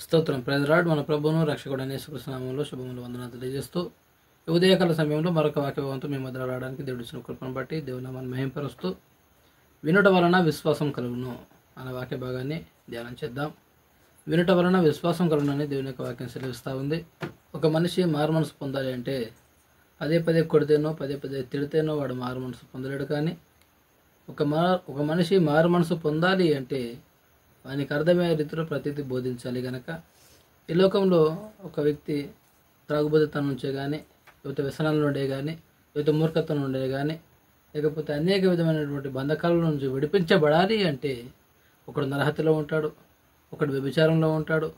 స్తోత్రం. ప్రైజ్ మన ప్రభువును రక్షకుడైన యేసుక్రీస్తు నామములో శుభములు వందనాలు తెలియజేస్తూ ఈ ఉదయకాల సమయంలో మరొక వాక్యవంతం మీ మధ్య రావడానికి దేవుడి ఇచ్చిన కృపను బట్టి దేవుని నామాన్ని మహింపరుస్తూ వినుట వలన విశ్వాసం కలుగును అనే వాక్య భాగాన్ని ధ్యానం చేద్దాం. వినుట వలన విశ్వాసం కలుగును అని దేవుని యొక్క వాక్యం సెలవిస్తూ ఉంది. ఒక మనిషి మారు మనసు పొందాలి అంటే పదే పదే కొడితేనో పదే పదే తిడితేనో వాడు మారు మనసు పొందలేడు. కానీ ఒక మనిషి మారు మనసు పొందాలి అంటే వానికి అర్థమయ్యే రీతిలో ప్రతిదీ బోధించాలి. కనుక ఈ లోకంలో ఒక వ్యక్తి త్రాగుబోతుతనం నుంచే కానీ, లేకపోతే వ్యసనాల నుండే కానీ, లేకపోతే మూర్ఖత్వం నుండే కానీ, లేకపోతే అనేక విధమైనటువంటి బంధకాల నుంచి విడిపించబడాలి అంటే ఒకడు నరహత్యలో ఉంటాడు, ఒకడు వ్యభిచారంలో ఉంటాడు,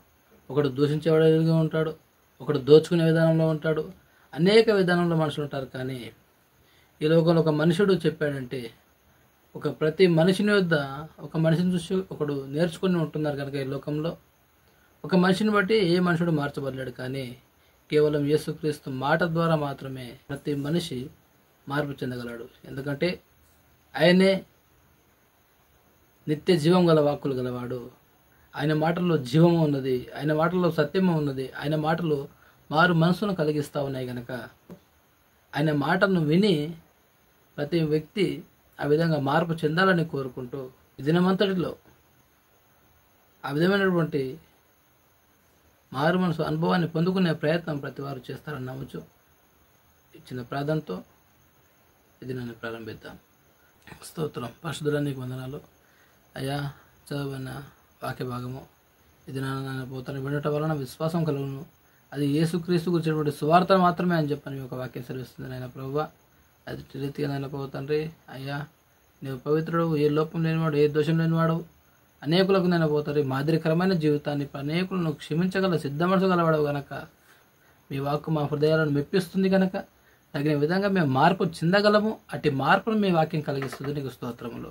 ఒకడు దూషించేవాడిగా ఉంటాడు, ఒకడు దోచుకునే విధానంలో ఉంటాడు. అనేక విధానంలో మనుషులు ఉంటారు. కానీ ఈ లోకంలో ఒక మనుషుడు చెప్పాడంటే ప్రతి మనిషిని వద్ద ఒక మనిషిని చూసి ఒకడు నేర్చుకుని ఉంటున్నారు. కనుక ఈ లోకంలో ఒక మనిషిని బట్టి ఏ మనుషుడు మార్చబడలేడు. కానీ కేవలం యేసుక్రీస్తు మాట ద్వారా మాత్రమే ప్రతి మనిషి మార్పు చెందగలడు. ఎందుకంటే ఆయనే నిత్య జీవం గల వాక్కులు గలవాడు. ఆయన మాటల్లో జీవము ఉన్నది, ఆయన మాటల్లో సత్యము ఉన్నది, ఆయన మాటలు మారు మనసును కలిగిస్తూ ఉన్నాయి. కనుక ఆయన మాటను విని ప్రతి వ్యక్తి ఆ విధంగా మార్పు చెందాలని కోరుకుంటూ ఈ దినమంతటిలో ఆ విధమైనటువంటి మారు మనసు అనుభవాన్ని పొందుకునే ప్రయత్నం ప్రతి వారు చేస్తారని నమ్మచ్చు. ఇచ్చిన ప్రార్థనతో ఇది నన్ను ప్రారంభిద్దాం. స్తోత్రం. పరిశుద్ధుడా నీకు వందనాలు అయ్యా. చదవన్న వాక్య భాగము ఇది నన్ను పోతాను వినట వలన విశ్వాసం కలుగును, అది యేసుక్రీస్తు గురించినటువంటి సువార్త మాత్రమే అని చెప్పని ఒక వాక్యం సెలవిస్తుంది నాయన ప్రభువా. అది రీతిగా నాయన తండ్రి అయ్యా, నీవు పవిత్రుడు, ఏ లోపం లేనివాడు, ఏ దోషం లేనివాడు, అనేకులకు నేను పోతారు మాదిరికరమైన జీవితాన్ని అనేకులను క్షమించగల సిద్ధమర్చగలవాడు. గనక మీ వాక్కు మా హృదయాలను మెప్పిస్తుంది. కనుక తగిన విధంగా మేము మార్పు చెందగలము. అటు మార్పును మీ వాక్యం కలిగిస్తుంది. నీకు స్తోత్రములు.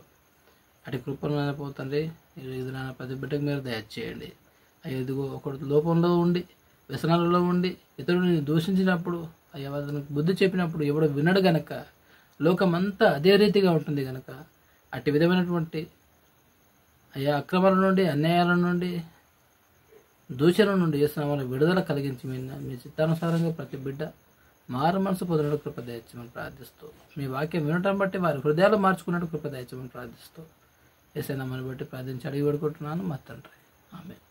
అటు కృపను పోతండి. ఇది నాన్న ప్రతి బిడ్డకు మీరు దయచేయండి. అయ్యా ఇదిగో ఒకడు లోపంలో ఉండి వ్యసనాలలో ఉండి ఇతరుడిని దూషించినప్పుడు అయ్యా అతనికి బుద్ధి చెప్పినప్పుడు ఎవడు వినడు. గనక లోకమంతా అదే రీతిగా ఉంటుంది. కనుక అట్టి విధమైనటువంటి అయ్యా అక్రమాల నుండి, అన్యాయాల నుండి, దూషణ నుండి చేసిన విడుదల కలిగించి మీ చిత్తానుసారంగా ప్రతి బిడ్డ మారు మనసు పొందడం కృప దయచేయమని ప్రార్థిస్తూ, మీ వాక్యం వినటం బట్టి వారి హృదయాలు మార్చుకున్నట్టు కృప దయచేయమని ప్రార్థిస్తూ ఏసైనా మన బట్టి ప్రార్థించి అడిగి వేడుకుంటున్నాను మా తండ్రి. ఆమేన్.